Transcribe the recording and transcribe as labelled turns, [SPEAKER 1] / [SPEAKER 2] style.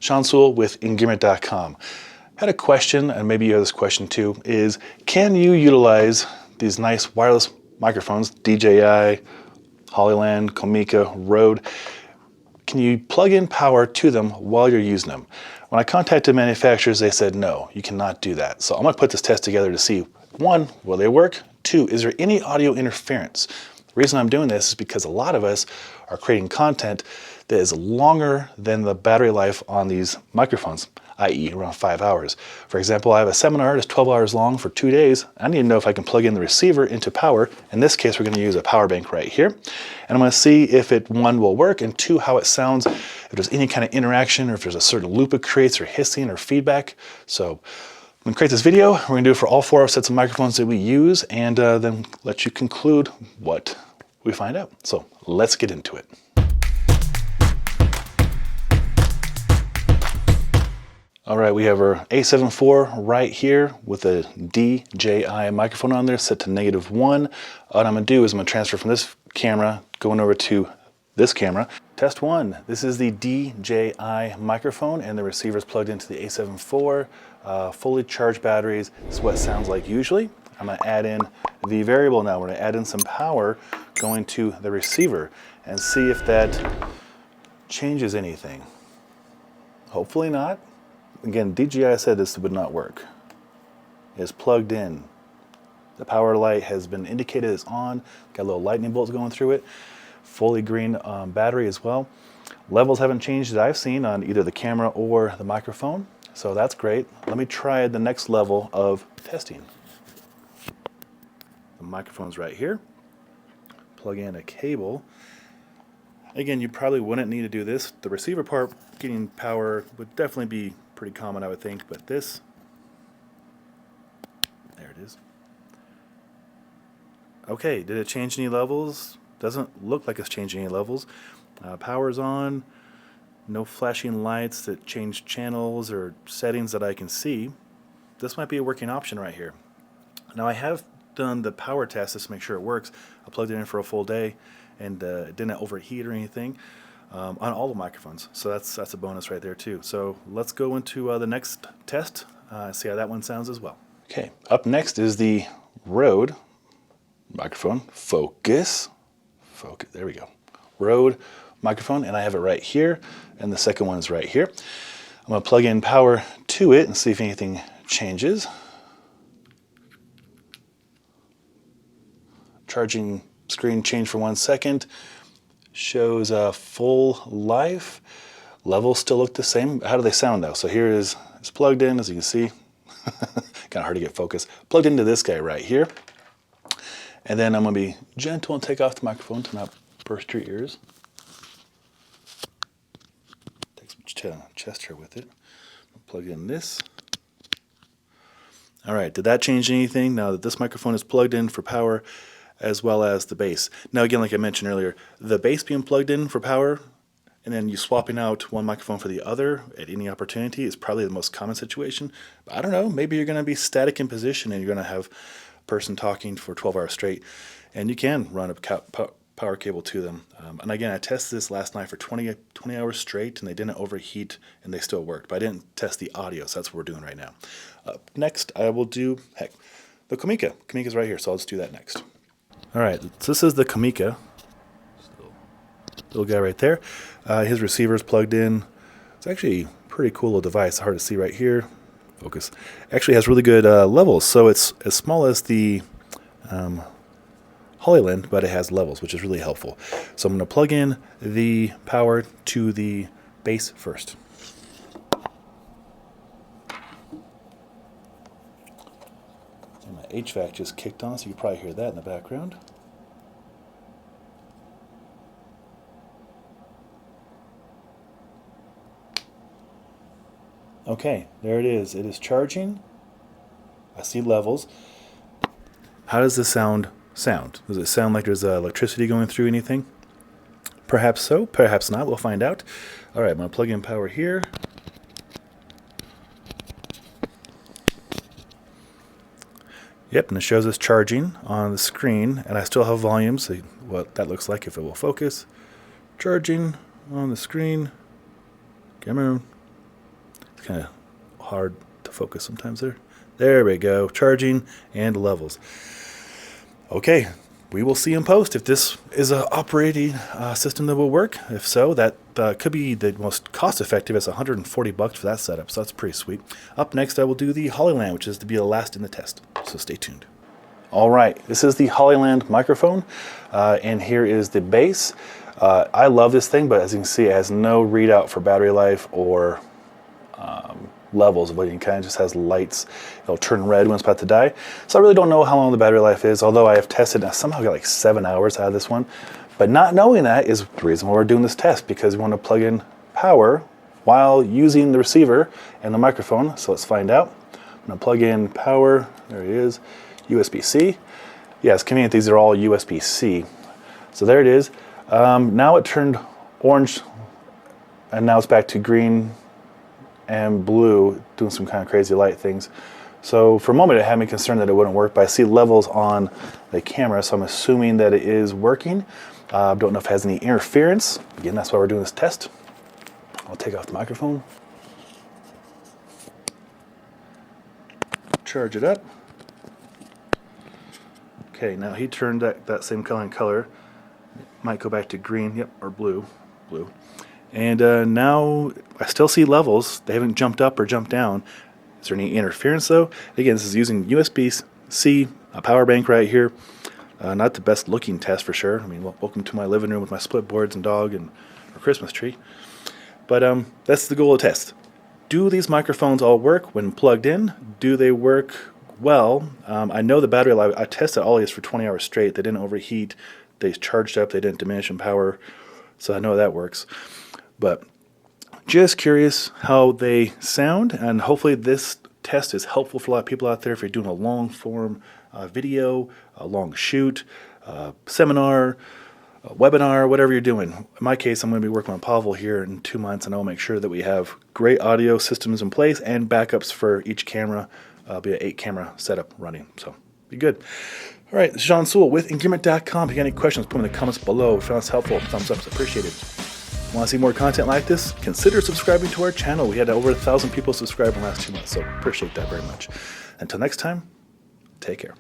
[SPEAKER 1] Sean Sewell with Engearment.com. Had a question, and maybe you have this question too, is can you utilize these nice wireless microphones, DJI, Hollyland, Comica, Rode, can you plug in power to them while you're using them? When I contacted manufacturers, they said no, you cannot do that. So I'm going to put this test together to see, one, will they work? Two, is there any audio interference? The reason I'm doing this is because a lot of us are creating content that is longer than the battery life on these microphones, i.e. around 5 hours. For example, I have a seminar that's 12 hours long for 2 days. I need to know if I can plug in the receiver into power. In this case, we're going to use a power bank right here. And I'm going to see if it, one, will work, and two, how it sounds, if there's any kind of interaction, or if there's a certain loop it creates, or hissing, or feedback. So I'm going to create this video. We're going to do it for all 4 sets of microphones that we use, and then let you conclude what we find out. So let's get into it. All right, we have our A7 IV right here with a DJI microphone on there set to -1. What I'm gonna do is I'm gonna transfer from this camera going over to this camera. Test 1, this is the DJI microphone and the receiver is plugged into the A7 IV, fully charged batteries. This is what it sounds like usually. I'm gonna add in the variable now. We're gonna add in some power going to the receiver and see if that changes anything. Hopefully not. Again, DJI said this would not work. It's plugged in. The power light has been indicated as on. Got little lightning bolts going through it. Fully green battery as well. Levels haven't changed that I've seen on either the camera or the microphone. So that's great. Let me try the next level of testing. The microphone's right here. Plug in a cable. Again, you probably wouldn't need to do this. The receiver part, getting power, would definitely be pretty common, I would think, but this, there it is. Okay, did it change any levels? Doesn't look like it's changing any levels. Power's on, no flashing lights that change channels or settings that I can see. This might be a working option right here. Now I have done the power test just to make sure it works. I plugged it in for a full day and it didn't overheat or anything. On all the microphones, so that's a bonus right there too. So let's go into the next test, see how that one sounds as well. Okay, up next is the Rode microphone. Focus, there we go. Rode microphone, and I have it right here, and the second one is right here. I'm going to plug in power to it and see if anything changes. Charging screen changed for 1 second. Shows full life. Levels still look the same. How do they sound though? So here it's plugged in, as you can see. Kind of hard to get focus. Plugged into this guy right here. And then I'm going to be gentle and take off the microphone to not burst your ears. Take some chest hair with it. Plug in this. All right, did that change anything now that this microphone is plugged in for power, as well as the bass? Now again, like I mentioned earlier, the bass being plugged in for power and then you swapping out one microphone for the other at any opportunity is probably the most common situation. But I don't know, maybe you're going to be static in position and you're going to have a person talking for 12 hours straight, and you can run a power cable to them. And again, I tested this last night for 20 hours straight and they didn't overheat and they still worked. But I didn't test the audio, so that's what we're doing right now. Next, I will do, the Comica. Comica's right here, so I'll just do that next. All right, so this is the Comica, little guy right there. His receiver's plugged in. It's actually a pretty cool little device. Hard to see right here. Focus. Actually has really good levels, so it's as small as the Hollyland, but it has levels, which is really helpful. So I'm going to plug in the power to the bass first. HVAC just kicked on, so you can probably hear that in the background. Okay, there it is. It is charging. I see levels. How does this sound? Does it sound like there's electricity going through anything? Perhaps so, perhaps not. We'll find out. All right, I'm going to plug in power here. Yep, and it shows us charging on the screen, and I still have volume, so what that looks like if it will focus. Charging on the screen. Come on. kind of hard to focus sometimes there. There we go. Charging and levels. Okay, we will see in post if this is an operating system that will work. If so, that could be the most cost-effective. It's $140 for that setup, so that's pretty sweet. Up next, I will do the Hollyland, which is to be the last in the test, so stay tuned. All right, this is the Hollyland microphone, and here is the base. I love this thing, but as you can see, it has no readout for battery life or levels of lighting. It kind of just has lights. It'll turn red when it's about to die. So I really don't know how long the battery life is, although I have tested and I somehow got like 7 hours out of this one. But not knowing that is the reason why we're doing this test, because we want to plug in power while using the receiver and the microphone. So let's find out. I'm going to plug in power. There it is. USB-C. Yeah, it's convenient. These are all USB-C. So there it is. Now it turned orange, and now it's back to green and blue, doing some kind of crazy light things. So for a moment it had me concerned that it wouldn't work, but I see levels on the camera, so I'm assuming that it is working. Don't know if it has any interference. Again, that's why we're doing this test. I'll take off the microphone. Charge it up. Okay, now he turned that same color. Might go back to green, yep, or blue. And now I still see levels. They haven't jumped up or jumped down. Is there any interference though? Again, this is using USB-C, a power bank right here. Not the best looking test for sure. I mean, welcome to my living room with my split boards and dog and our Christmas tree. But that's the goal of the test. Do these microphones all work when plugged in? Do they work well? I know the battery life, I tested all these for 20 hours straight. They didn't overheat. They charged up. They didn't diminish in power. So I know that works. But just curious how they sound, and hopefully this test is helpful for a lot of people out there if you're doing a long form video, a long shoot, seminar, a webinar, whatever you're doing. In my case, I'm going to be working on Pavel here in 2 months, and I'll make sure that we have great audio systems in place and backups for each camera. Be an 8-camera setup running, so be good. All right, this is John Sewell with Engearment.com. If you got any questions, put them in the comments below. If you found this helpful, thumbs up is appreciated. Want to see more content like this? Consider subscribing to our channel. We had over 1,000 people subscribe in the last 2 months, so appreciate that very much. Until next time, take care.